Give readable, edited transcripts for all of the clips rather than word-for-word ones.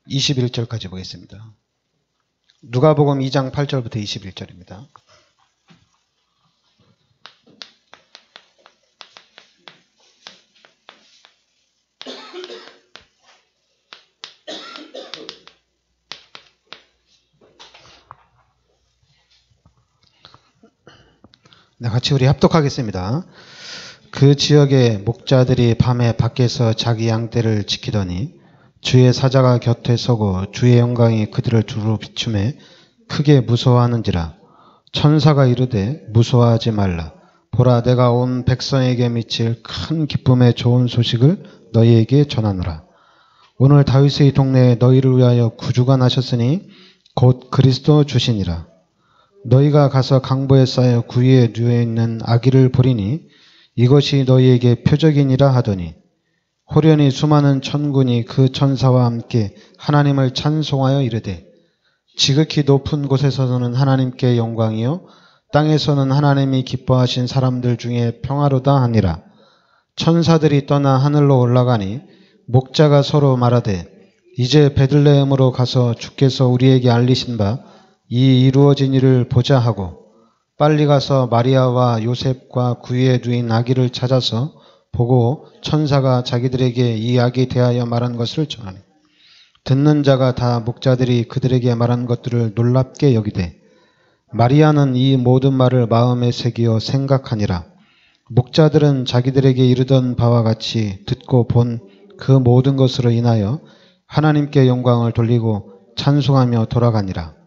21절까지 보겠습니다. 누가복음 2장 8절부터 21절입니다. 네, 같이 우리 합독하겠습니다. 그 지역의 목자들이 밤에 밖에서 자기 양떼를 지키더니 주의 사자가 곁에 서고 주의 영광이 그들을 두루 비추매 크게 무서워하는지라. 천사가 이르되 무서워하지 말라. 보라, 내가 온 백성에게 미칠 큰 기쁨의 좋은 소식을 너희에게 전하노라. 오늘 다윗의 동네에 너희를 위하여 구주가 나셨으니 곧 그리스도 주시니라. 너희가 가서 강보에 쌓여 구유에 누워있는 아기를 보리니 이것이 너희에게 표적이니라 하더니 호련히 수많은 천군이 그 천사와 함께 하나님을 찬송하여 이르되 지극히 높은 곳에서는 하나님께 영광이요 땅에서는 하나님이 기뻐하신 사람들 중에 평화로다 하니라. 천사들이 떠나 하늘로 올라가니 목자가 서로 말하되 이제 베들레헴으로 가서 주께서 우리에게 알리신 바 이 이루어진 일을 보자 하고 빨리 가서 마리아와 요셉과 구유에 누인 아기를 찾아서 보고 천사가 자기들에게 이 아기 대하여 말한 것을 전하니 듣는 자가 다 목자들이 그들에게 말한 것들을 놀랍게 여기되 마리아는 이 모든 말을 마음에 새기어 생각하니라. 목자들은 자기들에게 이르던 바와 같이 듣고 본 그 모든 것으로 인하여 하나님께 영광을 돌리고 찬송하며 돌아가니라.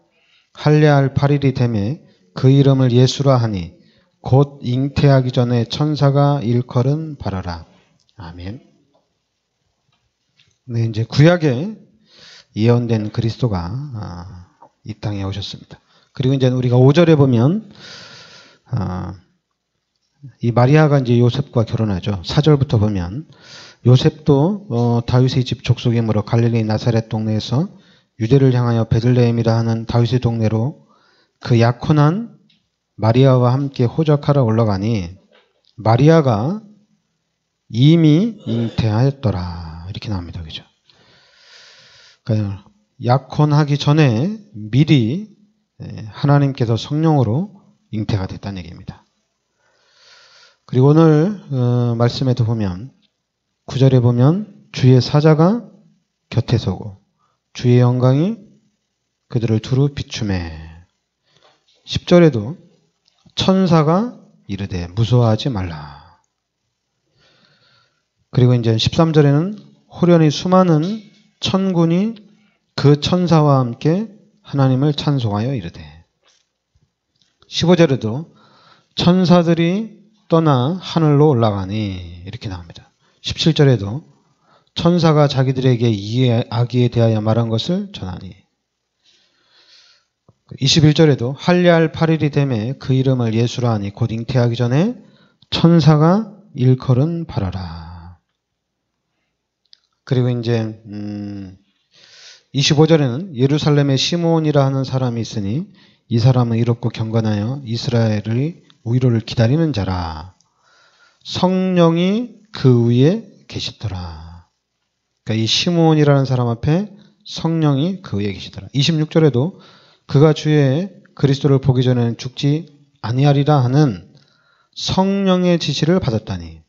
할례할 8일이 되매 그 이름을 예수라 하니 곧 잉태하기 전에 천사가 일컬은 바라라. 아멘. 네, 이제 구약에 예언된 그리스도가 이 땅에 오셨습니다. 그리고 이제 우리가 5절에 보면 이 마리아가 이제 요셉과 결혼하죠. 4절부터 보면 요셉도 다윗의 집 족속이므로 갈릴리 나사렛 동네에서 유대를 향하여 베들레헴이라 하는 다윗의 동네로 그 약혼한 마리아와 함께 호적하러 올라가니 마리아가 이미 잉태하였더라. 이렇게 나옵니다. 그죠? 그러니까 약혼하기 전에 미리 하나님께서 성령으로 잉태가 됐다는 얘기입니다. 그리고 오늘 말씀에도 보면 9절에 보면 주의 사자가 곁에 서고 주의 영광이 그들을 두루 비추매 10절에도 천사가 이르되 무서워하지 말라. 그리고 이제 13절에는 호련히 수많은 천군이 그 천사와 함께 하나님을 찬송하여 이르되 15절에도 천사들이 떠나 하늘로 올라가니 이렇게 나옵니다. 17절에도 천사가 자기들에게 이 아기에 대하여 말한 것을 전하니 21절에도 할례할 8일이 되매 그 이름을 예수라 하니 곧 잉태하기 전에 천사가 일컬은 바라라. 그리고 이제 25절에는 예루살렘에 시므온이라 하는 사람이 있으니 이 사람은 이롭고 경건하여 이스라엘의 위로를 기다리는 자라. 성령이 그 위에 계시더라. 그러니까 이 시므온이라는 사람 앞에 성령이 그 위에 계시더라. 26절에도 그가 주의 그리스도를 보기 전에는 죽지 아니하리라 하는 성령의 지시를 받았다니.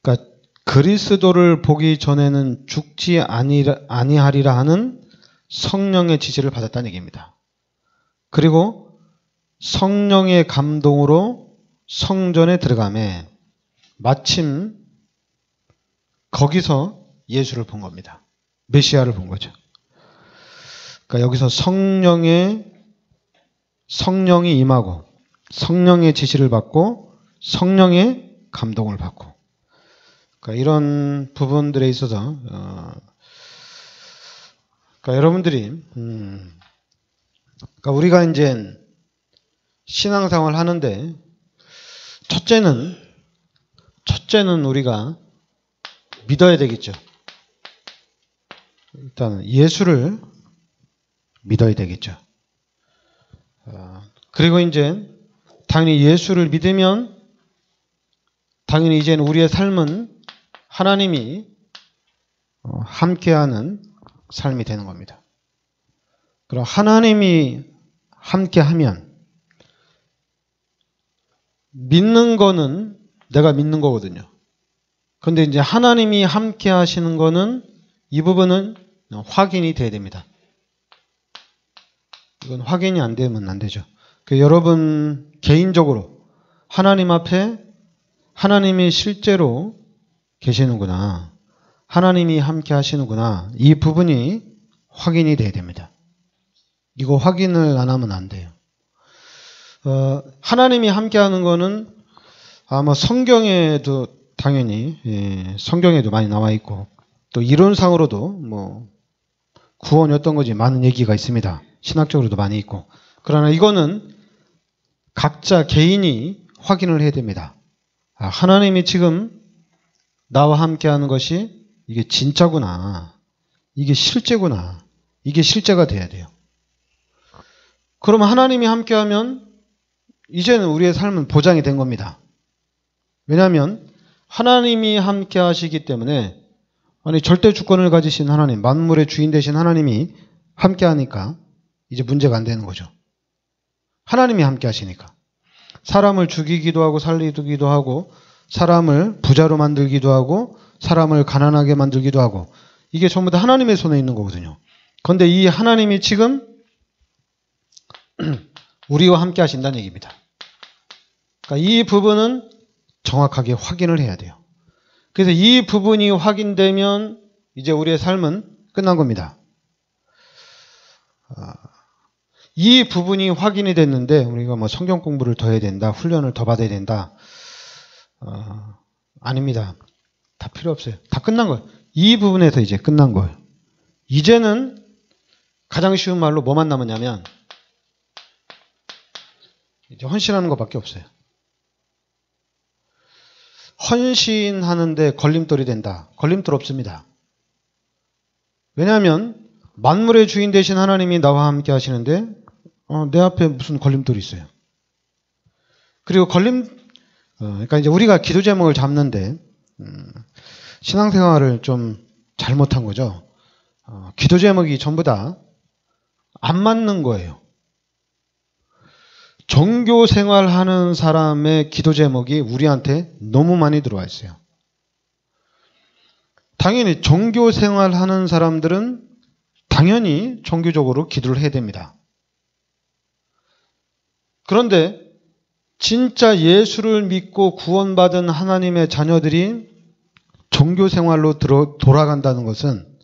그러니까 그리스도를 보기 전에는 죽지 아니하리라 하는 성령의 지시를 받았다는 얘기입니다. 그리고 성령의 감동으로 성전에 들어가매 마침 거기서 예수를 본 겁니다. 메시아를 본 거죠. 그러니까 여기서 성령이 임하고 성령의 지시를 받고 성령의 감동을 받고 그러니까 이런 부분들에 있어서 그러니까 여러분들이 그러니까 우리가 이제 신앙생활을 하는데 첫째는 우리가 믿어야 되겠죠. 일단 예수를 믿어야 되겠죠. 그리고 이제 당연히 예수를 믿으면 당연히 이제는 우리의 삶은 하나님이 함께하는 삶이 되는 겁니다. 그럼 하나님이 함께하면 믿는 거는 내가 믿는 거거든요. 그런데 이제 하나님이 함께 하시는 거는 이 부분은 확인이 돼야 됩니다. 이건 확인이 안 되면 안 되죠. 여러분 개인적으로 하나님 앞에 하나님이 실제로 계시는구나. 하나님이 함께 하시는구나. 이 부분이 확인이 돼야 됩니다. 이거 확인을 안 하면 안 돼요. 하나님이 함께 하는 거는 아마 성경에도 당연히 성경에도 많이 나와 있고 또 이론상으로도 뭐 구원이 어떤 거지 많은 얘기가 있습니다. 신학적으로도 많이 있고. 그러나 이거는 각자 개인이 확인을 해야 됩니다. 하나님이 지금 나와 함께 하는 것이 이게 진짜구나. 이게 실제구나. 이게 실제가 돼야 돼요. 그러면 하나님이 함께하면 이제는 우리의 삶은 보장이 된 겁니다. 왜냐하면 하나님이 함께 하시기 때문에 아니 절대 주권을 가지신 하나님, 만물의 주인 되신 하나님이 함께 하니까 이제 문제가 안 되는 거죠. 하나님이 함께 하시니까. 사람을 죽이기도 하고 살리기도 하고 사람을 부자로 만들기도 하고 사람을 가난하게 만들기도 하고 이게 전부 다 하나님의 손에 있는 거거든요. 그런데 이 하나님이 지금 우리와 함께 하신다는 얘기입니다. 그러니까 이 부분은 정확하게 확인을 해야 돼요. 그래서 이 부분이 확인되면 이제 우리의 삶은 끝난 겁니다. 이 부분이 확인이 됐는데 우리가 뭐 성경 공부를 더 해야 된다, 훈련을 더 받아야 된다. 아닙니다. 다 필요 없어요. 다 끝난 거예요. 이 부분에서 이제 끝난 거예요. 이제는 가장 쉬운 말로 뭐만 남았냐면 이제 헌신하는 것밖에 없어요. 헌신하는데 걸림돌이 된다. 걸림돌 없습니다. 왜냐하면 만물의 주인 되신 하나님이 나와 함께 하시는데 내 앞에 무슨 걸림돌이 있어요. 그리고 그러니까 이제 우리가 기도 제목을 잡는데 신앙생활을 좀 잘못한 거죠. 기도 제목이 전부 다 안 맞는 거예요. 종교 생활하는 사람의 기도 제목이 우리한테 너무 많이 들어와 있어요. 당연히 종교 생활하는 사람들은 당연히 종교적으로 기도를 해야 됩니다. 그런데 진짜 예수를 믿고 구원받은 하나님의 자녀들이 종교 생활로 돌아간다는 것은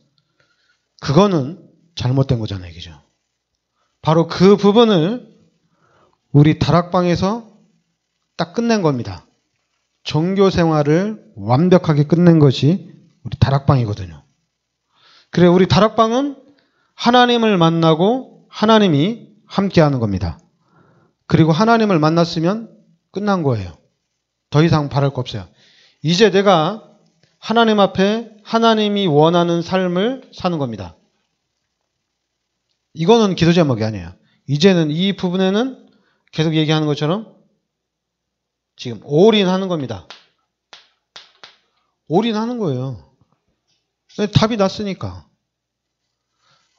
그거는 잘못된 거잖아요. 그죠? 바로 그 부분을 우리 다락방에서 딱 끝낸 겁니다. 종교 생활을 완벽하게 끝낸 것이 우리 다락방이거든요. 그래, 우리 다락방은 하나님을 만나고 하나님이 함께하는 겁니다. 그리고 하나님을 만났으면 끝난 거예요. 더 이상 바랄 거 없어요. 이제 내가 하나님 앞에 하나님이 원하는 삶을 사는 겁니다. 이거는 기도 제목이 아니에요. 이제는 이 부분에는 계속 얘기하는 것처럼 지금 올인하는 겁니다. 올인하는 거예요. 답이 났으니까.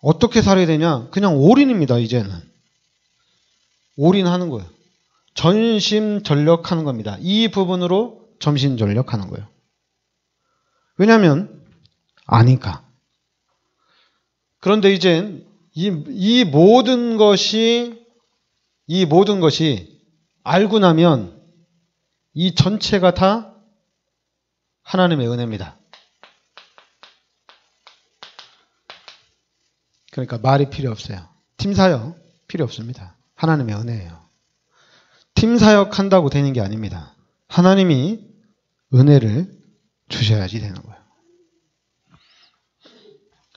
어떻게 살아야 되냐? 그냥 올인입니다. 이제는. 올인하는 거예요. 전심전력하는 겁니다. 이 부분으로 전심전력하는 거예요. 왜냐하면 아니까. 그런데 이제 이 모든 것이 알고 나면 이 전체가 다 하나님의 은혜입니다. 그러니까 말이 필요 없어요. 팀사역 필요 없습니다. 하나님의 은혜예요. 팀사역 한다고 되는 게 아닙니다. 하나님이 은혜를 주셔야지 되는 거예요.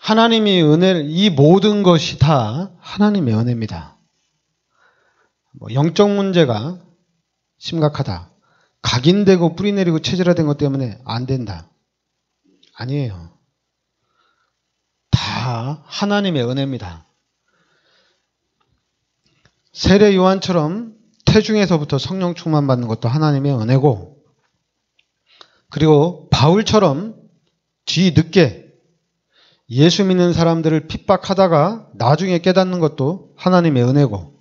하나님이 은혜를, 이 모든 것이 다 하나님의 은혜입니다. 영적 문제가 심각하다. 각인되고 뿌리내리고 체질화된 것 때문에 안 된다. 아니에요. 다 하나님의 은혜입니다. 세례 요한처럼 태중에서부터 성령 충만 받는 것도 하나님의 은혜고, 그리고 바울처럼 뒤늦게 예수 믿는 사람들을 핍박하다가 나중에 깨닫는 것도 하나님의 은혜고,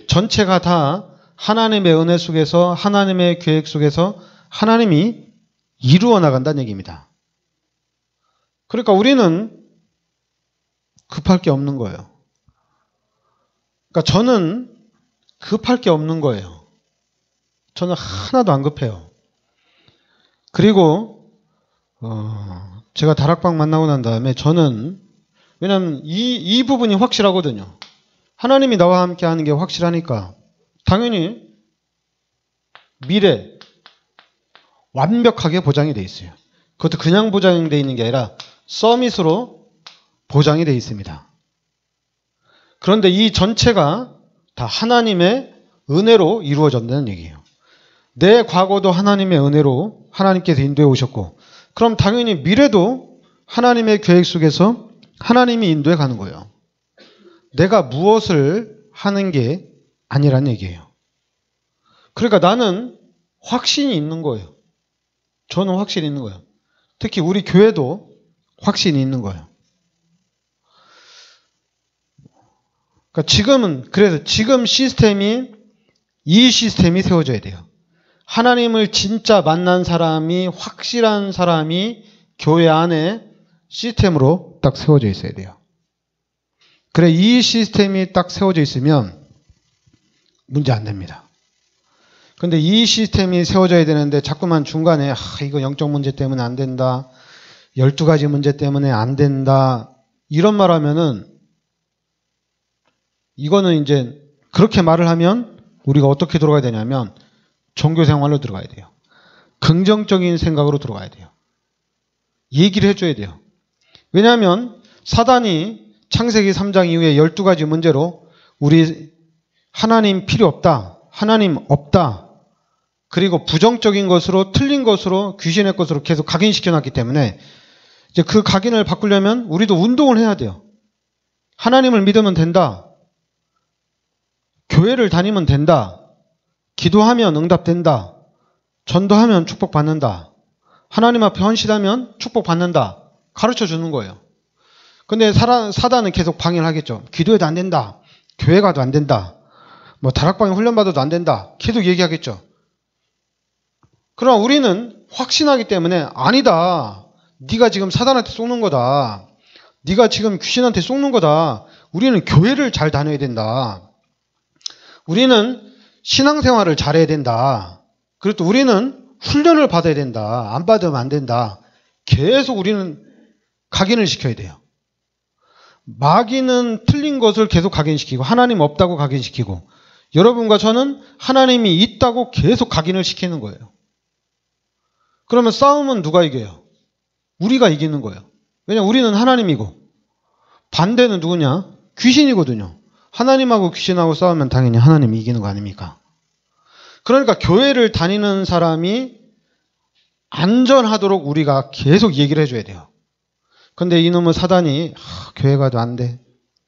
전체가 다 하나님의 은혜 속에서, 하나님의 계획 속에서 하나님이 이루어 나간다는 얘기입니다. 그러니까 우리는 급할 게 없는 거예요. 그러니까 저는 급할 게 없는 거예요. 저는 하나도 안 급해요. 그리고 제가 다락방 만나고 난 다음에 저는, 왜냐하면 이 부분이 확실하거든요. 하나님이 나와 함께 하는 게 확실하니까 당연히 미래 완벽하게 보장이 돼 있어요. 그것도 그냥 보장돼 있는 게 아니라 서밋으로 보장이 돼 있습니다. 그런데 이 전체가 다 하나님의 은혜로 이루어졌다는 얘기예요. 내 과거도 하나님의 은혜로 하나님께서 인도해 오셨고, 그럼 당연히 미래도 하나님의 계획 속에서 하나님이 인도해 가는 거예요. 내가 무엇을 하는 게 아니란 얘기예요. 그러니까 나는 확신이 있는 거예요. 저는 확신이 있는 거예요. 특히 우리 교회도 확신이 있는 거예요. 그러니까 그래서 지금 이 시스템이 세워져야 돼요. 하나님을 진짜 만난 사람이, 확실한 사람이 교회 안에 시스템으로 딱 세워져 있어야 돼요. 그래, 이 시스템이 딱 세워져 있으면 문제 안 됩니다. 근데 이 시스템이 세워져야 되는데 자꾸만 중간에 이거 영적 문제 때문에 안 된다, 12가지 문제 때문에 안 된다, 이런 말 하면은, 이거는 이제 그렇게 말을 하면 우리가 어떻게 들어가야 되냐면 종교 생활로 들어가야 돼요. 긍정적인 생각으로 들어가야 돼요. 얘기를 해줘야 돼요. 왜냐하면 사단이 창세기 3장 이후에 12가지 문제로 우리 하나님 필요 없다, 하나님 없다, 그리고 부정적인 것으로, 틀린 것으로, 귀신의 것으로 계속 각인시켜놨기 때문에 이제 그 각인을 바꾸려면 우리도 운동을 해야 돼요. 하나님을 믿으면 된다, 교회를 다니면 된다, 기도하면 응답된다, 전도하면 축복받는다, 하나님 앞에 헌신하면 축복받는다, 가르쳐 주는 거예요. 근데 사단은 계속 방해를 하겠죠. 기도해도 안 된다, 교회 가도 안 된다, 뭐 다락방에 훈련받아도 안 된다, 계속 얘기하겠죠. 그러나 우리는 확신하기 때문에, 아니다, 네가 지금 사단한테 속는 거다, 네가 지금 귀신한테 속는 거다, 우리는 교회를 잘 다녀야 된다, 우리는 신앙생활을 잘해야 된다, 그리고 또 우리는 훈련을 받아야 된다, 안 받으면 안 된다, 계속 우리는 각인을 시켜야 돼요. 마귀는 틀린 것을 계속 각인시키고 하나님 없다고 각인시키고, 여러분과 저는 하나님이 있다고 계속 각인을 시키는 거예요. 그러면 싸움은 누가 이겨요? 우리가 이기는 거예요. 왜냐하면 우리는 하나님이고, 반대는 누구냐? 귀신이거든요. 하나님하고 귀신하고 싸우면 당연히 하나님이 이기는 거 아닙니까? 그러니까 교회를 다니는 사람이 안전하도록 우리가 계속 얘기를 해줘야 돼요. 근데 이놈의 사단이 교회 가도 안 돼,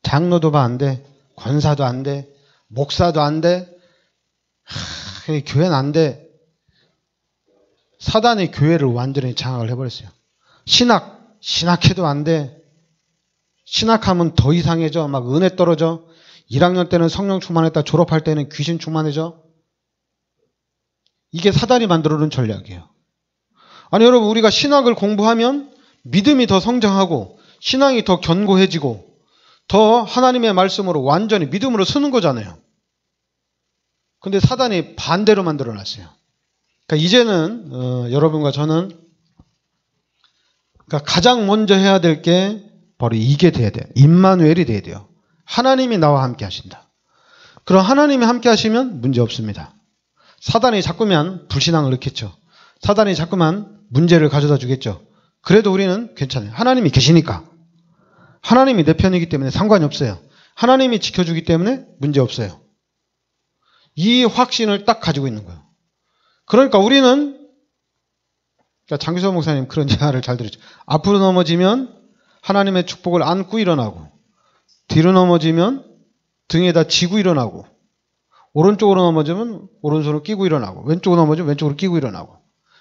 장로도 안 돼, 권사도 안 돼, 목사도 안 돼, 교회는 안 돼. 사단이 교회를 완전히 장악을 해버렸어요. 신학해도 안 돼. 신학하면 더 이상해져. 막 은혜 떨어져. 1학년 때는 성령 충만했다, 졸업할 때는 귀신 충만해져. 이게 사단이 만들어놓은 전략이에요. 아니 여러분, 우리가 신학을 공부하면 믿음이 더 성장하고 신앙이 더 견고해지고 더 하나님의 말씀으로 완전히 믿음으로 서는 거잖아요. 근데 사단이 반대로 만들어놨어요. 그러니까 이제는 여러분과 저는, 그러니까 가장 먼저 해야 될 게 바로 이게 돼야 돼요. 임마누엘이 돼야 돼요. 하나님이 나와 함께 하신다. 그럼 하나님이 함께 하시면 문제 없습니다. 사단이 자꾸만 불신앙을 넣겠죠. 사단이 자꾸만 문제를 가져다 주겠죠. 그래도 우리는 괜찮아요. 하나님이 계시니까. 하나님이 내 편이기 때문에 상관이 없어요. 하나님이 지켜주기 때문에 문제 없어요. 이 확신을 딱 가지고 있는 거예요. 그러니까 우리는, 그러니까 장규석 목사님 그런 말을 잘 들었죠. 앞으로 넘어지면 하나님의 축복을 안고 일어나고, 뒤로 넘어지면 등에다 지고 일어나고, 오른쪽으로 넘어지면 오른손을 끼고 일어나고, 왼쪽으로 넘어지면 왼쪽으로 끼고 일어나고.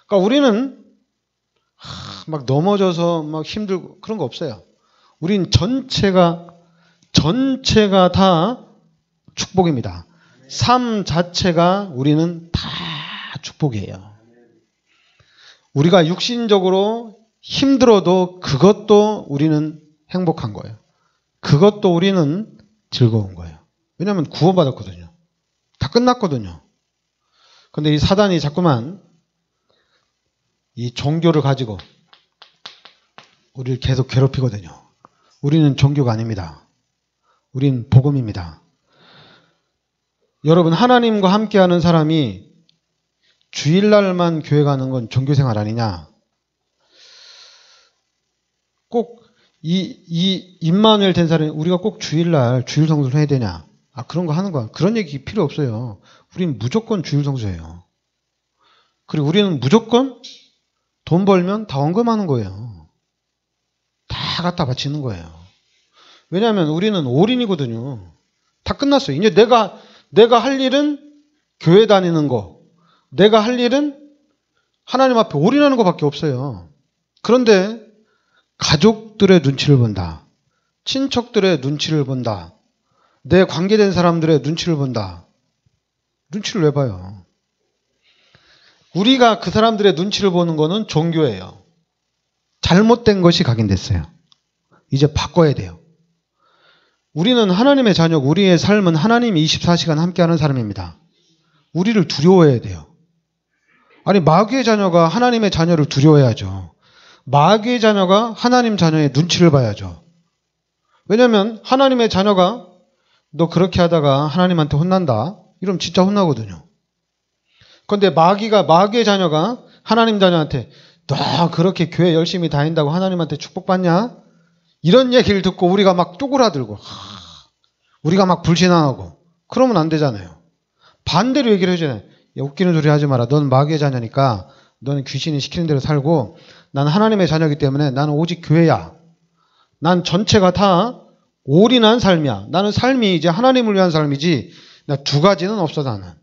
그러니까 우리는 막 넘어져서 막 힘들고 그런 거 없어요. 우린 전체가 다 축복입니다. 삶 자체가 우리는 다 축복이에요. 우리가 육신적으로 힘들어도 그것도 우리는 행복한 거예요. 그것도 우리는 즐거운 거예요. 왜냐하면 구원받았거든요. 다 끝났거든요. 근데 이 사단이 자꾸만 이 종교를 가지고 우리를 계속 괴롭히거든요. 우리는 종교가 아닙니다. 우린 복음입니다. 여러분, 하나님과 함께하는 사람이 주일날만 교회 가는 건 종교생활 아니냐? 꼭 이 임마누엘 된 사람이 우리가 꼭 주일날 주일 성수를 해야 되냐? 아, 그런 거 하는 거야. 그런 얘기 필요 없어요. 우린 무조건 주일 성수예요. 그리고 우리는 무조건 돈 벌면 다 헌금하는 거예요. 다 갖다 바치는 거예요. 왜냐하면 우리는 올인이거든요. 다 끝났어요. 이제 내가 할 일은 교회 다니는 거. 내가 할 일은 하나님 앞에 올인하는 것밖에 없어요. 그런데 가족들의 눈치를 본다. 친척들의 눈치를 본다. 내 관계된 사람들의 눈치를 본다. 눈치를 왜 봐요? 우리가 그 사람들의 눈치를 보는 거는 종교예요. 잘못된 것이 각인됐어요. 이제 바꿔야 돼요. 우리는 하나님의 자녀고 우리의 삶은 하나님이 24시간 함께하는 사람입니다. 우리를 두려워해야 돼요. 아니, 마귀의 자녀가 하나님의 자녀를 두려워해야죠. 마귀의 자녀가 하나님 자녀의 눈치를 봐야죠. 왜냐하면 하나님의 자녀가 너 그렇게 하다가 하나님한테 혼난다. 이러면 진짜 혼나거든요. 그런데 마귀의 자녀가 하나님 자녀한테 너 그렇게 교회 열심히 다닌다고 하나님한테 축복받냐? 이런 얘기를 듣고 우리가 막 쪼그라들고 우리가 막 불신앙하고 그러면 안 되잖아요. 반대로 얘기를 해주잖아요. 야, 웃기는 소리 하지 마라. 넌 마귀의 자녀니까 너는 귀신이 시키는 대로 살고 난 하나님의 자녀이기 때문에 나는 오직 교회야. 난 전체가 다 올인한 삶이야. 나는 삶이 이제 하나님을 위한 삶이지 나 두 가지는 없어 나는.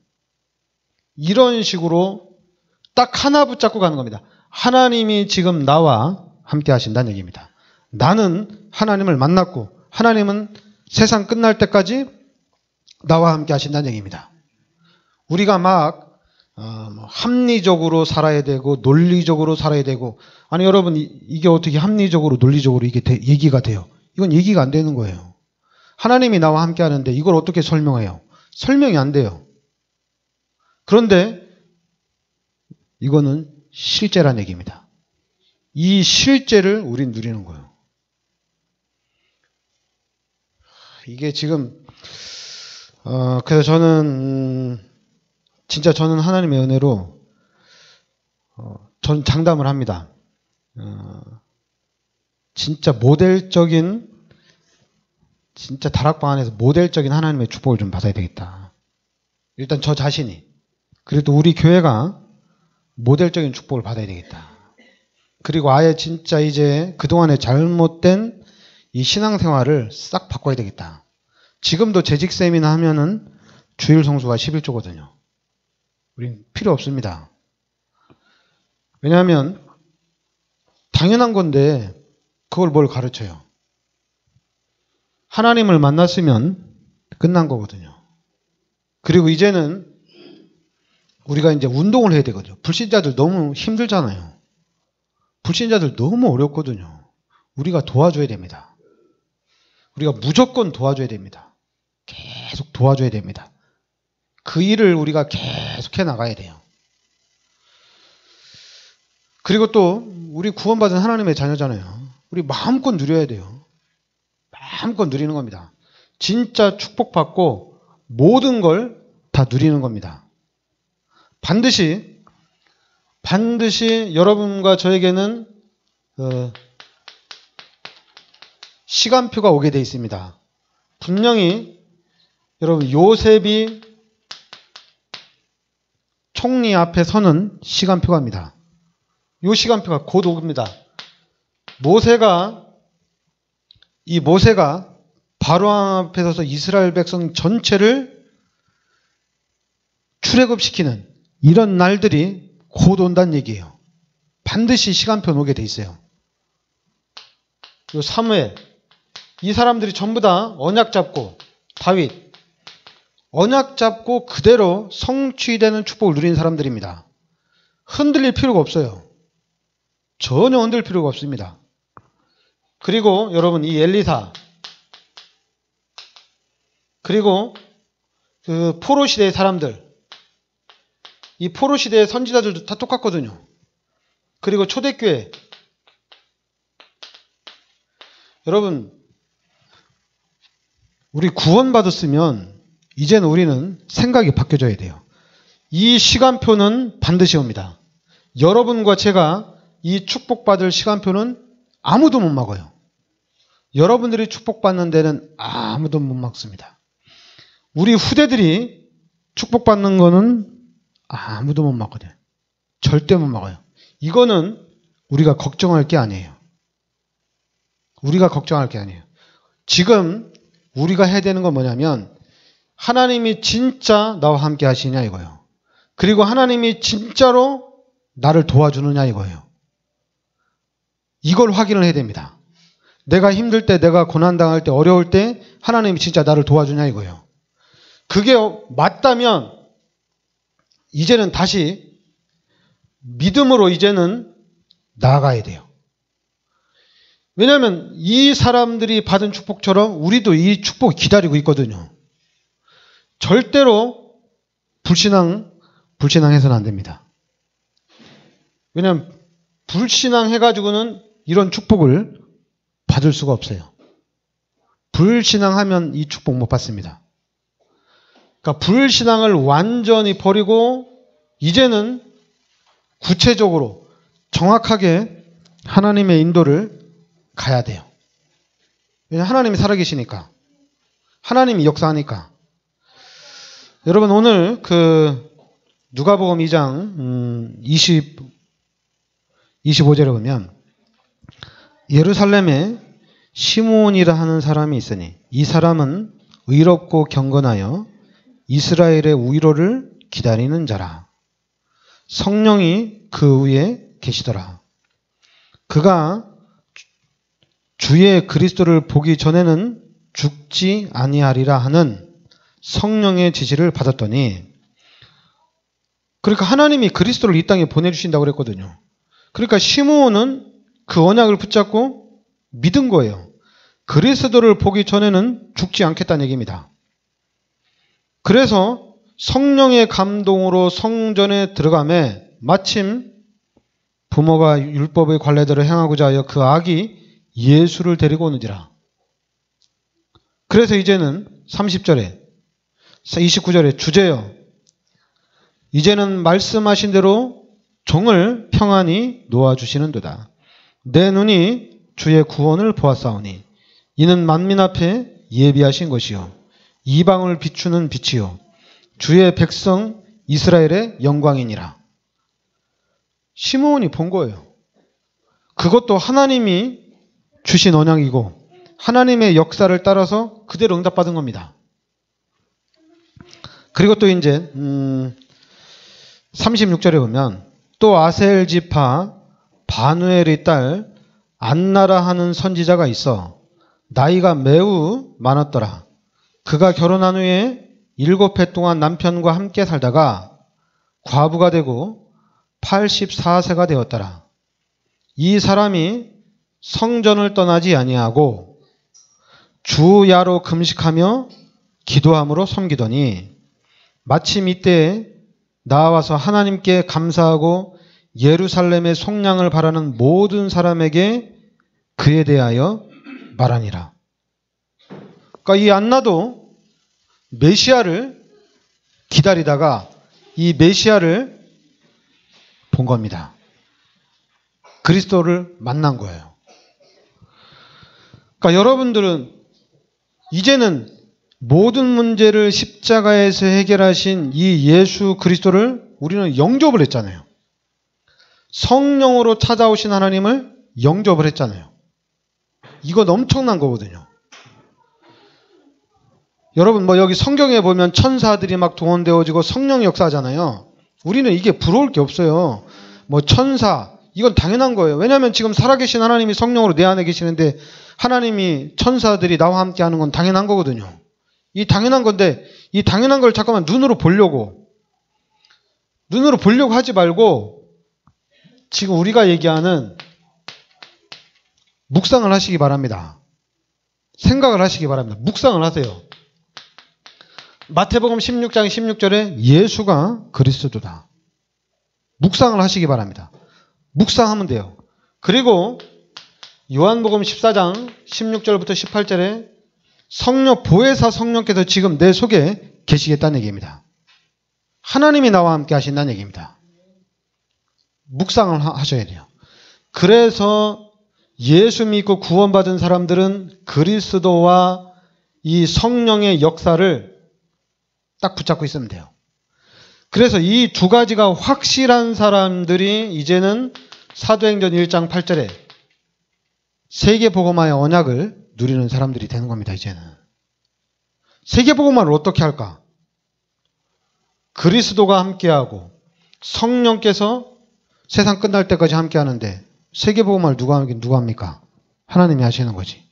이런 식으로 딱 하나 붙잡고 가는 겁니다. 하나님이 지금 나와 함께 하신다는 얘기입니다. 나는 하나님을 만났고 하나님은 세상 끝날 때까지 나와 함께 하신다는 얘기입니다. 우리가 막 합리적으로 살아야 되고 논리적으로 살아야 되고 아니 여러분 이게 어떻게 합리적으로 논리적으로 이게 얘기가 돼요? 이건 얘기가 안 되는 거예요. 하나님이 나와 함께 하는데 이걸 어떻게 설명해요? 설명이 안 돼요. 그런데 이거는 실제란 얘기입니다. 이 실제를 우린 누리는 거예요. 이게 지금 그래서 저는 진짜 저는 하나님의 은혜로 전 장담을 합니다. 진짜 모델적인 진짜 다락방 안에서 모델적인 하나님의 축복을 좀 받아야 되겠다. 일단 저 자신이 그래도 우리 교회가 모델적인 축복을 받아야 되겠다. 그리고 아예 진짜 이제 그동안에 잘못된 이 신앙생활을 싹 바꿔야 되겠다. 지금도 재직 세미나 하면은 주일 성수가 11조거든요. 우린 필요 없습니다. 왜냐하면 당연한 건데 그걸 뭘 가르쳐요. 하나님을 만났으면 끝난 거거든요. 그리고 이제는 우리가 이제 운동을 해야 되거든요. 불신자들 너무 힘들잖아요. 불신자들 너무 어렵거든요. 우리가 도와줘야 됩니다. 우리가 무조건 도와줘야 됩니다. 계속 도와줘야 됩니다. 그 일을 우리가 계속 해 나가야 돼요. 그리고 또 우리 구원받은 하나님의 자녀잖아요. 우리 마음껏 누려야 돼요. 마음껏 누리는 겁니다. 진짜 축복받고 모든 걸 다 누리는 겁니다. 반드시 여러분과 저에게는 시간표가 오게 돼 있습니다. 분명히 여러분 요셉이 총리 앞에 서는 시간표가입니다. 이 시간표가 곧 옵니다. 모세가 바로 앞에 서서 이스라엘 백성 전체를 출애굽시키는 이런 날들이 곧 온다는 얘기예요. 반드시 시간표 오게 돼 있어요. 요 사무엘 이 사람들이 전부 다 언약 잡고, 다윗, 언약 잡고 그대로 성취되는 축복을 누린 사람들입니다. 흔들릴 필요가 없어요. 전혀 흔들 필요가 없습니다. 그리고 여러분, 이 엘리사, 그리고 그 포로 시대의 사람들, 이 포로 시대의 선지자들도 다 똑같거든요. 그리고 초대교회, 여러분, 우리 구원받았으면 이제는 우리는 생각이 바뀌어져야 돼요. 이 시간표는 반드시 옵니다. 여러분과 제가 이 축복받을 시간표는 아무도 못 막아요. 여러분들이 축복받는 데는 아무도 못 막습니다. 우리 후대들이 축복받는 거는 아무도 못 막거든요. 절대 못 막아요. 이거는 우리가 걱정할 게 아니에요. 우리가 걱정할 게 아니에요. 지금 우리가 해야 되는 건 뭐냐면 하나님이 진짜 나와 함께 하시냐 이거예요. 그리고 하나님이 진짜로 나를 도와주느냐 이거예요. 이걸 확인을 해야 됩니다. 내가 힘들 때, 내가 고난당할 때, 어려울 때 하나님이 진짜 나를 도와주냐 이거예요. 그게 맞다면 이제는 다시 믿음으로 이제는 나아가야 돼요. 왜냐하면 이 사람들이 받은 축복처럼 우리도 이 축복 기다리고 있거든요. 절대로 불신앙해서는 안 됩니다. 왜냐하면 불신앙해가지고는 이런 축복을 받을 수가 없어요. 불신앙하면 이 축복 못 받습니다. 그러니까 불신앙을 완전히 버리고 이제는 구체적으로 정확하게 하나님의 인도를 가야 돼요. 왜냐하면 하나님이 살아계시니까. 하나님이 역사하니까. 여러분 오늘 그 누가복음 2장 25절에 보면 예루살렘에 시므온이라 하는 사람이 있으니 이 사람은 의롭고 경건하여 이스라엘의 위로를 기다리는 자라. 성령이 그 위에 계시더라. 그가 주의 그리스도를 보기 전에는 죽지 아니하리라 하는 성령의 지시를 받았더니, 그러니까 하나님이 그리스도를 이 땅에 보내주신다고 그랬거든요. 그러니까 시므온은 그 언약을 붙잡고 믿은 거예요. 그리스도를 보기 전에는 죽지 않겠다는 얘기입니다. 그래서 성령의 감동으로 성전에 들어가매 마침 부모가 율법의 관례대로 행하고자 하여 그 아기 예수를 데리고 오는지라. 그래서 이제는 30절에 29절에 주제여 이제는 말씀하신 대로 종을 평안히 놓아주시는도다. 내 눈이 주의 구원을 보았사오니 이는 만민 앞에 예비하신 것이요 이방을 비추는 빛이요 주의 백성 이스라엘의 영광이니라. 시므온이 본 거예요. 그것도 하나님이 주신 언약이고 하나님의 역사를 따라서 그대로 응답받은 겁니다. 그리고 또 이제 36절에 보면 또 아셀 지파 바누엘의 딸 안나라 하는 선지자가 있어 나이가 매우 많았더라. 그가 결혼한 후에 7해 동안 남편과 함께 살다가 과부가 되고 84세가 되었더라. 이 사람이 성전을 떠나지 아니하고 주야로 금식하며 기도함으로 섬기더니 마침 이때에 나와서 하나님께 감사하고 예루살렘의 속량을 바라는 모든 사람에게 그에 대하여 말하니라. 그러니까 이 안나도 메시아를 기다리다가 이 메시아를 본 겁니다. 그리스도를 만난 거예요. 그러니까 여러분들은 이제는 모든 문제를 십자가에서 해결하신 이 예수 그리스도를 우리는 영접을 했잖아요. 성령으로 찾아오신 하나님을 영접을 했잖아요. 이건 엄청난 거거든요. 여러분 여기 성경에 보면 천사들이 막 동원되어지고 성령 역사하잖아요. 우리는 이게 부러울 게 없어요. 천사 이건 당연한 거예요. 왜냐하면 지금 살아계신 하나님이 성령으로 내 안에 계시는데 하나님이 천사들이 나와 함께 하는 건 당연한 거거든요. 이 당연한 건데 이 당연한 걸 잠깐만 눈으로 보려고 하지 말고 지금 우리가 얘기하는 묵상을 하시기 바랍니다. 생각을 하시기 바랍니다. 묵상을 하세요. 마태복음 16장 16절에 예수가 그리스도다. 묵상을 하시기 바랍니다. 묵상하면 돼요. 그리고 요한복음 14장 16절부터 18절에 성령, 보혜사 성령께서 지금 내 속에 계시겠다는 얘기입니다. 하나님이 나와 함께 하신다는 얘기입니다. 묵상을 하셔야 돼요. 그래서 예수 믿고 구원받은 사람들은 그리스도와 이 성령의 역사를 딱 붙잡고 있으면 돼요. 그래서 이 두 가지가 확실한 사람들이 이제는 사도행전 1장 8절에 세계복음화의 언약을 누리는 사람들이 되는 겁니다. 이제는. 세계복음화를 어떻게 할까? 그리스도가 함께하고 성령께서 세상 끝날 때까지 함께하는데 세계복음화를 누가 합니까? 하나님이 하시는 거지.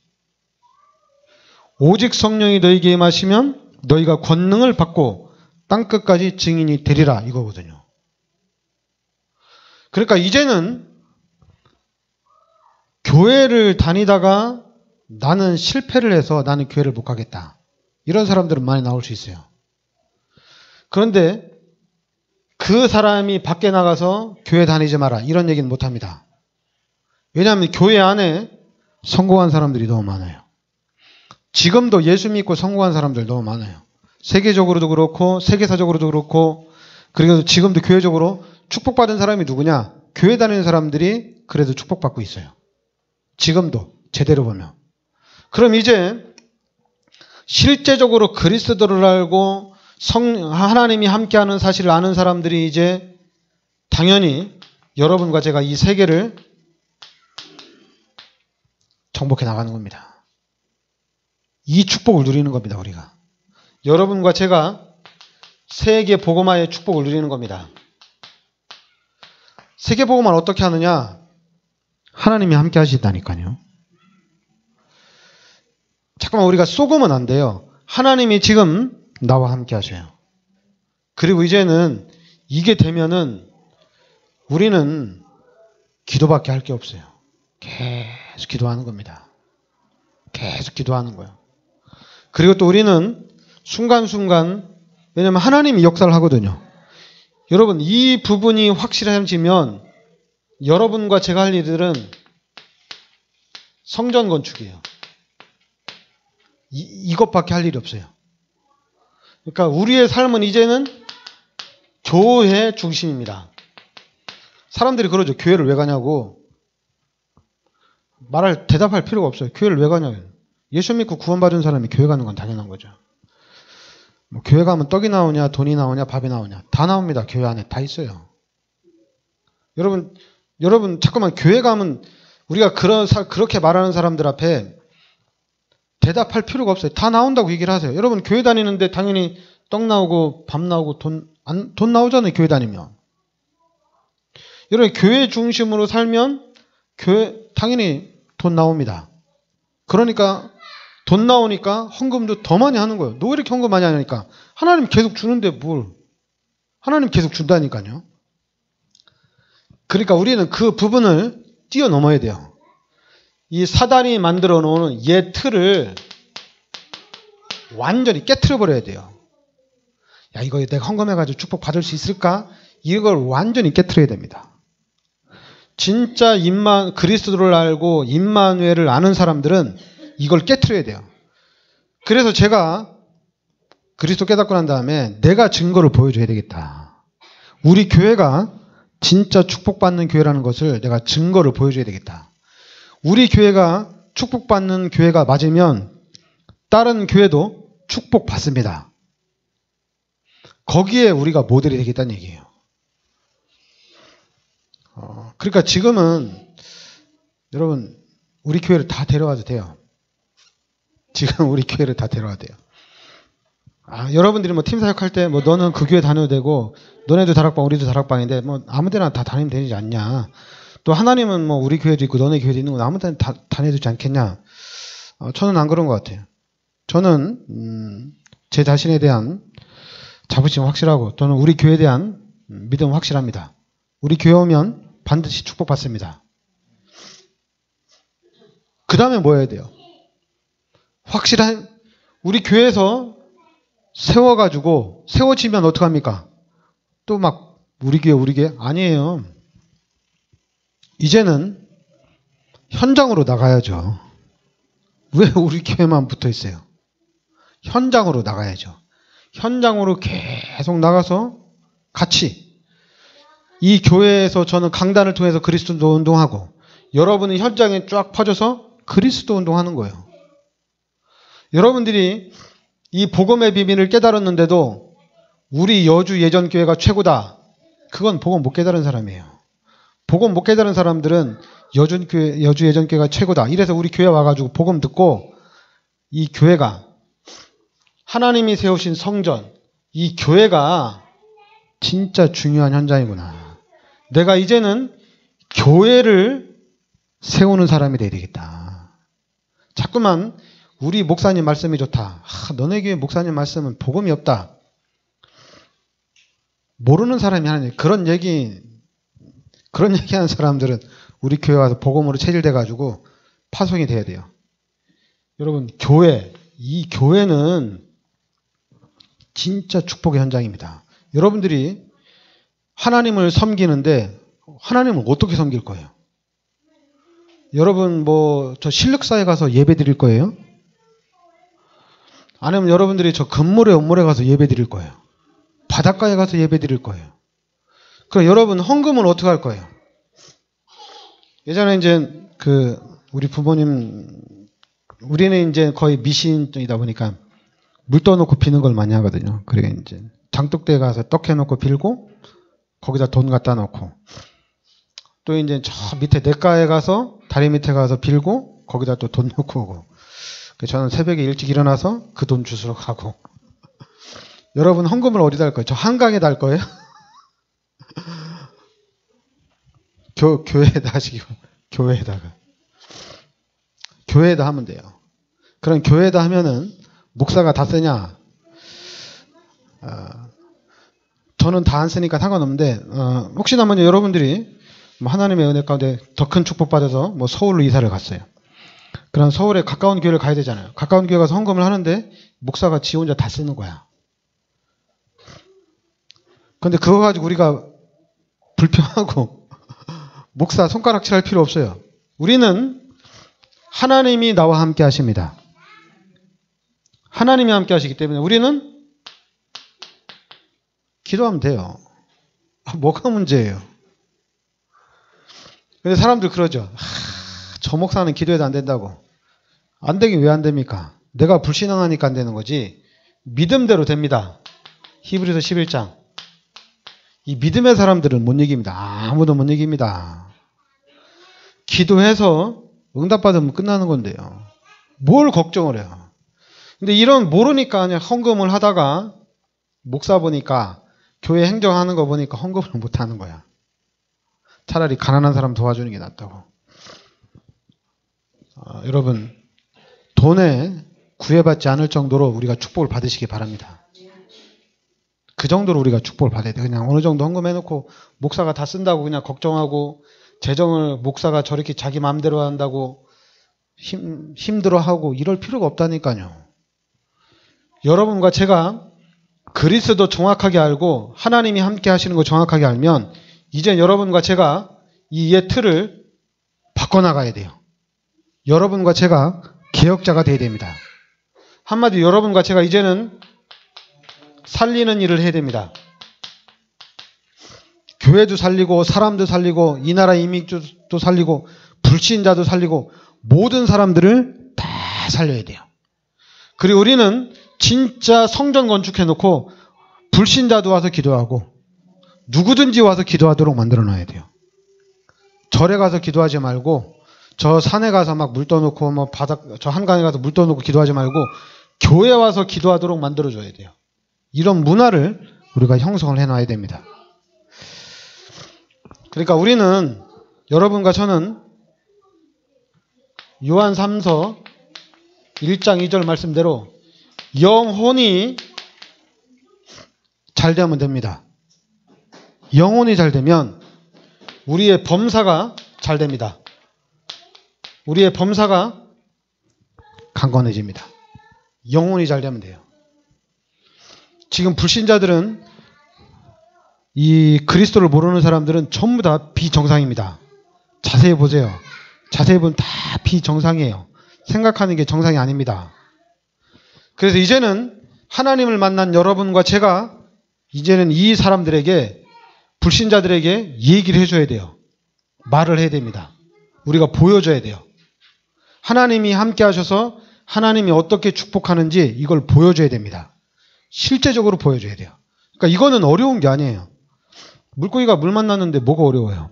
오직 성령이 너희에게 임하시면 너희가 권능을 받고 땅끝까지 증인이 되리라 이거거든요. 그러니까 이제는 교회를 다니다가 나는 실패를 해서 나는 교회를 못 가겠다. 이런 사람들은 많이 나올 수 있어요. 그런데 그 사람이 밖에 나가서 교회 다니지 마라. 이런 얘기는 못 합니다. 왜냐하면 교회 안에 성공한 사람들이 너무 많아요. 지금도 예수 믿고 성공한 사람들 너무 많아요. 세계적으로도 그렇고 세계사적으로도 그렇고 그리고 지금도 교회적으로 축복받은 사람이 누구냐? 교회 다니는 사람들이 그래도 축복받고 있어요. 지금도 제대로 보면. 그럼 이제 실제적으로 그리스도를 알고 하나님이 함께하는 사실을 아는 사람들이 이제 당연히 여러분과 제가 이 세계를 정복해 나가는 겁니다. 이 축복을 누리는 겁니다. 우리가. 여러분과 제가 세계 복음화의 축복을 누리는 겁니다. 세계 복음화를 어떻게 하느냐? 하나님이 함께 하시다니까요. 잠깐만 우리가 속으면 안 돼요. 하나님이 지금 나와 함께 하셔요. 그리고 이제는 이게 되면은 우리는 기도밖에 할 게 없어요. 계속 기도하는 겁니다. 계속 기도하는 거예요. 그리고 또 우리는 순간순간 왜냐하면 하나님이 역사를 하거든요. 여러분 이 부분이 확실해지면 여러분과 제가 할 일들은 성전 건축이에요. 이것밖에 할 일이 없어요. 그러니까 우리의 삶은 이제는 교회 중심입니다. 사람들이 그러죠. 교회를 왜 가냐고. 대답할 필요가 없어요. 교회를 왜 가냐고. 예수 믿고 구원받은 사람이 교회 가는 건 당연한 거죠. 뭐 교회 가면 떡이 나오냐, 돈이 나오냐, 밥이 나오냐. 다 나옵니다. 교회 안에 다 있어요. 여러분 자꾸만 교회 가면 우리가 그렇게 말하는 사람들 앞에 대답할 필요가 없어요. 다 나온다고 얘기를 하세요. 여러분 교회 다니는데 당연히 떡 나오고 밥 나오고 돈 나오잖아요. 교회 다니면. 여러분 교회 중심으로 살면 교회 당연히 돈 나옵니다. 그러니까 돈 나오니까 헌금도 더 많이 하는 거예요. 너 왜 이렇게 헌금 많이 하냐니까. 하나님 계속 주는데 뭘. 하나님 계속 준다니까요. 그러니까 우리는 그 부분을 뛰어넘어야 돼요. 이 사단이 만들어 놓은 옛 틀을 완전히 깨트려 버려야 돼요. 야 이거 내가 헌금해가지고 축복 받을 수 있을까? 이걸 완전히 깨트려야 됩니다. 진짜 그리스도를 알고 임마누엘을 아는 사람들은 이걸 깨트려야 돼요. 그래서 제가 그리스도 깨닫고 난 다음에 내가 증거를 보여줘야 되겠다. 우리 교회가 진짜 축복받는 교회라는 것을 내가 증거를 보여줘야 되겠다. 우리 교회가 축복받는 교회가 맞으면 다른 교회도 축복받습니다. 거기에 우리가 모델이 되겠다는 얘기예요. 그러니까 지금은 여러분 우리 교회를 다 데려와도 돼요. 지금 우리 교회를 다 데려와도 돼요. 여러분들이 뭐 팀 사역할 때 뭐 너는 그 교회 다녀도 되고 너네도 다락방 우리도 다락방인데 뭐 아무 데나 다 다니면 되지 않냐. 또 하나님은 뭐 우리 교회도 있고 너네 교회도 있는 건 아무 데나 다 다녀도 되지 않겠냐. 저는 안 그런 것 같아요. 저는 제 자신에 대한 자부심 확실하고 또는 우리 교회에 대한 믿음 확실합니다. 우리 교회 오면 반드시 축복받습니다. 그 다음에 뭐 해야 돼요? 확실한 우리 교회에서 세워가지고 세워지면 어떡합니까? 또 막 우리 교회 아니에요. 이제는 현장으로 나가야죠. 왜 우리 교회만 붙어 있어요? 현장으로 나가야죠. 현장으로 계속 나가서 같이 이 교회에서 저는 강단을 통해서 그리스도 운동하고 여러분은 현장에 쫙 퍼져서 그리스도 운동하는 거예요. 여러분들이 이 복음의 비밀을 깨달았는데도 우리 여주 예전교회가 최고다. 그건 복음 못 깨달은 사람이에요. 복음 못 깨달은 사람들은 여주 예전교회가 최고다. 이래서 우리 교회 와가지고 복음 듣고 이 교회가 하나님이 세우신 성전, 이 교회가 진짜 중요한 현장이구나. 내가 이제는 교회를 세우는 사람이 돼야 되겠다. 자꾸만 우리 목사님 말씀이 좋다. 너네 교회 목사님 말씀은 복음이 없다. 모르는 사람이 하는 그런 얘기하는 사람들은 우리 교회 와서 복음으로 체질돼가지고 파송이 돼야 돼요. 여러분, 이 교회는 진짜 축복의 현장입니다. 여러분들이 하나님을 섬기는데 하나님을 어떻게 섬길 거예요? 여러분 저 실력사에 가서 예배 드릴 거예요? 아니면 여러분들이 저 건물에 온물에 가서 예배 드릴 거예요? 바닷가에 가서 예배 드릴 거예요? 그럼 여러분 헌금은 어떻게 할 거예요? 예전에 이제 우리 부모님 우리는 이제 거의 미신이다 보니까 물 떠놓고 비는 걸 많이 하거든요. 그러니까 이제 장독대에 가서 떡 해놓고 빌고 거기다 돈 갖다 놓고 또 이제 저 밑에 냇가에 가서 다리 밑에 가서 빌고 거기다 또 돈 넣고 오고. 저는 새벽에 일찍 일어나서 그 돈 주스러 가고. 여러분 헌금을 어디다 할 거예요? 저 한강에다 할 거예요? 교회에다 하시고 교회에다 하면 돼요. 그럼 교회에다 하면은 목사가 다 쓰냐? 저는 다 안 쓰니까 상관없는데 혹시나 먼저 여러분들이 하나님의 은혜 가운데 더 큰 축복 받아서 서울로 이사를 갔어요. 그럼 서울에 가까운 교회를 가야 되잖아요. 가까운 교회 가서 헌금을 하는데 목사가 지 혼자 다 쓰는 거야. 그런데 그거 가지고 우리가 불평하고 목사 손가락질 할 필요 없어요. 우리는 하나님이 나와 함께 하십니다. 하나님이 함께 하시기 때문에 우리는 기도하면 돼요. 뭐가 문제예요? 근데 사람들 그러죠. 저 목사는 기도해도 안 된다고. 안 되긴 왜 안 됩니까? 내가 불신앙하니까 안 되는 거지. 믿음대로 됩니다. 히브리서 11장. 이 믿음의 사람들은 못 이깁니다. 아무도 못 이깁니다. 기도해서 응답받으면 끝나는 건데요. 뭘 걱정을 해요. 근데 이런 모르니까 그냥 헌금을 하다가 목사 보니까 교회 행정하는 거 보니까 헌금을 못 하는 거야. 차라리 가난한 사람 도와주는 게 낫다고. 여러분 돈에 구애받지 않을 정도로 우리가 축복을 받으시기 바랍니다. 그 정도로 우리가 축복을 받아야 돼. 그냥 어느 정도 헌금해놓고 목사가 다 쓴다고 그냥 걱정하고 재정을 목사가 저렇게 자기 마음대로 한다고 힘들어하고 이럴 필요가 없다니까요. 여러분과 제가 그리스도 정확하게 알고 하나님이 함께 하시는 거 정확하게 알면 이제 여러분과 제가 이 옛 틀을 바꿔나가야 돼요. 여러분과 제가 개혁자가 돼야 됩니다. 한마디로 여러분과 제가 이제는 살리는 일을 해야 됩니다. 교회도 살리고 사람도 살리고 이 나라 이민족도 살리고 불신자도 살리고 모든 사람들을 다 살려야 돼요. 그리고 우리는 진짜 성전 건축해놓고 불신자도 와서 기도하고 누구든지 와서 기도하도록 만들어놔야 돼요. 절에 가서 기도하지 말고 저 산에 가서 막 물 떠놓고 저 한강에 가서 물 떠놓고 기도하지 말고 교회 와서 기도하도록 만들어줘야 돼요. 이런 문화를 우리가 형성을 해놔야 됩니다. 그러니까 우리는 여러분과 저는 요한 3서 1장 2절 말씀대로 영혼이 잘 되면 됩니다. 영혼이 잘 되면 우리의 범사가 잘 됩니다. 우리의 범사가 강건해집니다. 영혼이 잘 되면 돼요. 지금 불신자들은, 이 그리스도를 모르는 사람들은 전부 다 비정상입니다. 자세히 보세요. 자세히 보면 다 비정상이에요. 생각하는 게 정상이 아닙니다. 그래서 이제는 하나님을 만난 여러분과 제가 이제는 이 사람들에게, 불신자들에게 얘기를 해줘야 돼요. 말을 해야 됩니다. 우리가 보여줘야 돼요. 하나님이 함께 하셔서 하나님이 어떻게 축복하는지 이걸 보여줘야 됩니다. 실제적으로 보여줘야 돼요. 그러니까 이거는 어려운 게 아니에요. 물고기가 물 만났는데 뭐가 어려워요?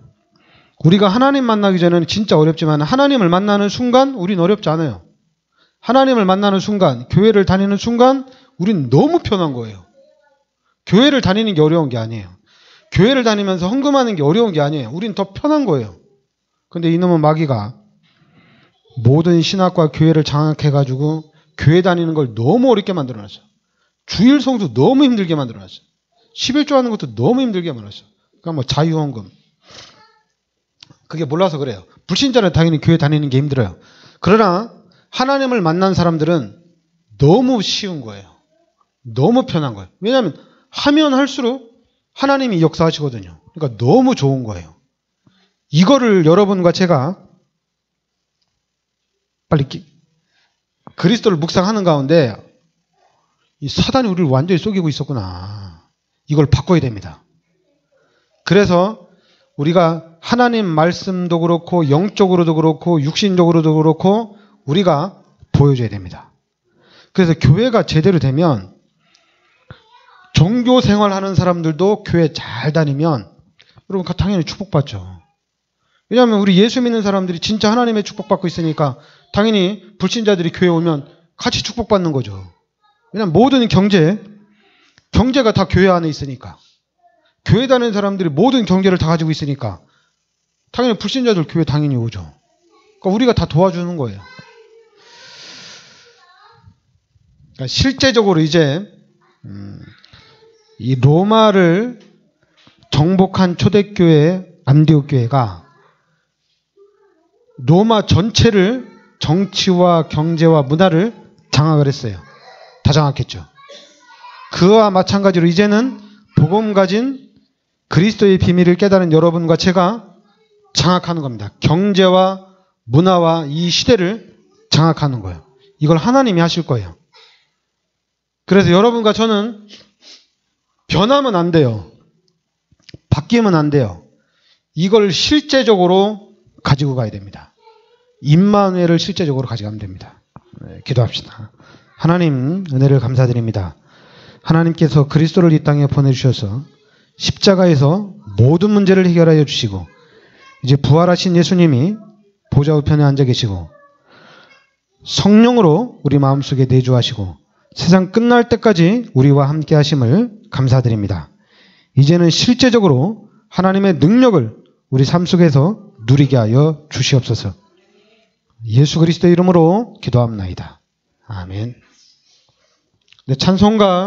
우리가 하나님 만나기 전에는 진짜 어렵지만 하나님을 만나는 순간 우린 어렵지 않아요. 하나님을 만나는 순간, 교회를 다니는 순간 우린 너무 편한 거예요. 교회를 다니는 게 어려운 게 아니에요. 교회를 다니면서 헌금하는 게 어려운 게 아니에요. 우린 더 편한 거예요. 근데 이놈의 마귀가 모든 신학과 교회를 장악해가지고 교회 다니는 걸 너무 어렵게 만들어놨어요. 주일 성수 너무 힘들게 만들어놨어요. 11조 하는 것도 너무 힘들게 만들어놨어요. 그러니까 뭐 자유헌금. 그게 몰라서 그래요. 불신자는 당연히 교회 다니는 게 힘들어요. 그러나 하나님을 만난 사람들은 너무 쉬운 거예요. 너무 편한 거예요. 왜냐하면 하면 할수록 하나님이 역사하시거든요. 그러니까 너무 좋은 거예요. 이거를 여러분과 제가 빨리 그리스도를 묵상하는 가운데 이 사단이 우리를 완전히 속이고 있었구나. 이걸 바꿔야 됩니다. 그래서 우리가 하나님 말씀도 그렇고 영적으로도 그렇고 육신적으로도 그렇고 우리가 보여줘야 됩니다. 그래서 교회가 제대로 되면 종교 생활하는 사람들도 교회 잘 다니면 여러분 당연히 축복받죠. 왜냐하면 우리 예수 믿는 사람들이 진짜 하나님의 축복받고 있으니까 당연히 불신자들이 교회 오면 같이 축복받는 거죠. 왜냐하면 모든 경제가 다 교회 안에 있으니까. 교회 다니는 사람들이 모든 경제를 다 가지고 있으니까 당연히 불신자들 교회 당연히 오죠. 그러니까 우리가 다 도와주는 거예요. 그러니까 실제적으로 이제 이 로마를 정복한 초대교회 안디옥 교회가 로마 전체를 정치와 경제와 문화를 장악을 했어요. 다 장악했죠. 그와 마찬가지로 이제는 복음 가진 그리스도의 비밀을 깨달은 여러분과 제가 장악하는 겁니다. 경제와 문화와 이 시대를 장악하는 거예요. 이걸 하나님이 하실 거예요. 그래서 여러분과 저는 변하면 안 돼요. 바뀌면 안 돼요. 이걸 실제적으로 가지고 가야 됩니다. 임마누엘을 실제적으로 가져가면 됩니다. 네, 기도합시다. 하나님 은혜를 감사드립니다. 하나님께서 그리스도를 이 땅에 보내주셔서 십자가에서 모든 문제를 해결하여 주시고 이제 부활하신 예수님이 보좌 우편에 앉아 계시고 성령으로 우리 마음속에 내주하시고 세상 끝날 때까지 우리와 함께 하심을 감사드립니다. 이제는 실제적으로 하나님의 능력을 우리 삶 속에서 누리게 하여 주시옵소서. 예수 그리스도의 이름으로 기도합나이다. 아멘. 네, 찬송가